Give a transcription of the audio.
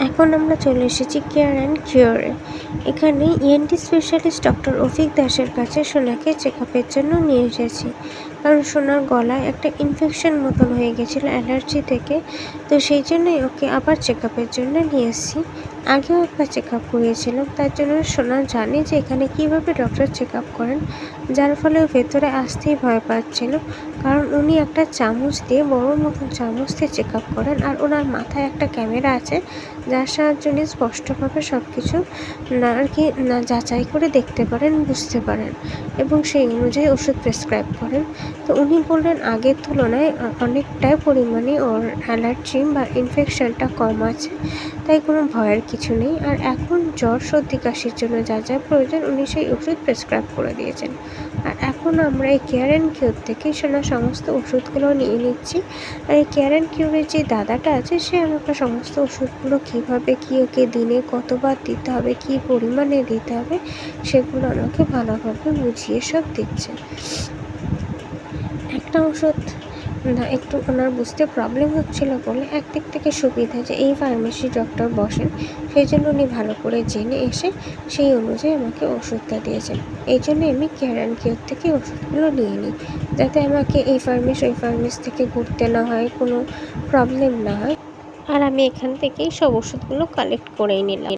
এখন আমরা চলে এসেছি কেয়ার অ্যান্ড কিওরে। এখানে ইএনটি স্পেশালিস্ট ডক্টর অফিক দাসের কাছে সোনাকে চেক আপের জন্য নিয়ে এসেছি। কারণ সোনার গলায় একটা ইনফেকশন মতন হয়ে গেছিলো অ্যালার্জি থেকে, তো সেই জন্যই ওকে আবার চেক আপের জন্য নিয়ে এসেছি। আগেও একবার চেক আপ করিয়েছিলাম, তার জন্য সোনা জানে যে এখানে কীভাবে ডক্টর চেক আপ করেন, যার ফলে ভেতরে আসতেই ভয় পাচ্ছিল। কারণ উনি একটা চামচ দিয়ে, বড় মতন চামচ দিয়ে চেক আপ করেন, আর ওনার মাথায় একটা ক্যামেরা আছে যার সাহায্যে উনি স্পষ্টভাবে সব কিছু যাচাই করে দেখতে পারেন, বুঝতে পারেন এবং সেই অনুযায়ী ওষুধ প্রেসক্রাইব করেন। তো উনি বললেন আগের তুলনায় অনেকটাই পরিমাণে ওর অ্যালার্জি বা ইনফেকশনটা কম আছে, তাই কোনো ভয়ের কিছু নেই। আর এখন জ্বর সর্দি কাশির জন্য যা যা প্রয়োজন উনি সেই ওষুধ প্রেসক্রাইব করে দিয়েছেন। আর এখন আমরা এই কেয়ার অ্যান্ড কিওর থেকে সমস্ত ওষুধগুলো নিয়ে নিচ্ছি। আর এই কেয়ার অ্যান্ড কিওরের যে দাদাটা আছে সে আমাকে সমস্ত ওষুধগুলো কীভাবে কী ওকে দিনে কতবার দিতে হবে, কী পরিমাণে দিতে হবে, সেগুলো আমাকে ভালোভাবে বুঝিয়ে সব দিচ্ছে। একটা ওষুধ একটু ওনার বুঝতে প্রবলেম হচ্ছিলো বলে একদিক থেকে সুবিধা যে এই ফার্মেসি ডক্টর বসেন, সেই জন্য উনি ভালো করে জেনে এসে সেই অনুযায়ী আমাকে ওষুধটা দিয়েছেন। এই জন্য আমি কেয়ার অ্যান্ড কিওর থেকে ওষুধগুলো নিয়ে নিই, যাতে আমাকে এই ফার্মেস ওই ফার্মেস থেকে ঘুরতে না হয়, কোনো প্রবলেম না হয়। আর আমি এখান থেকেই সব ওষুধগুলো কালেক্ট করেই নিলাম।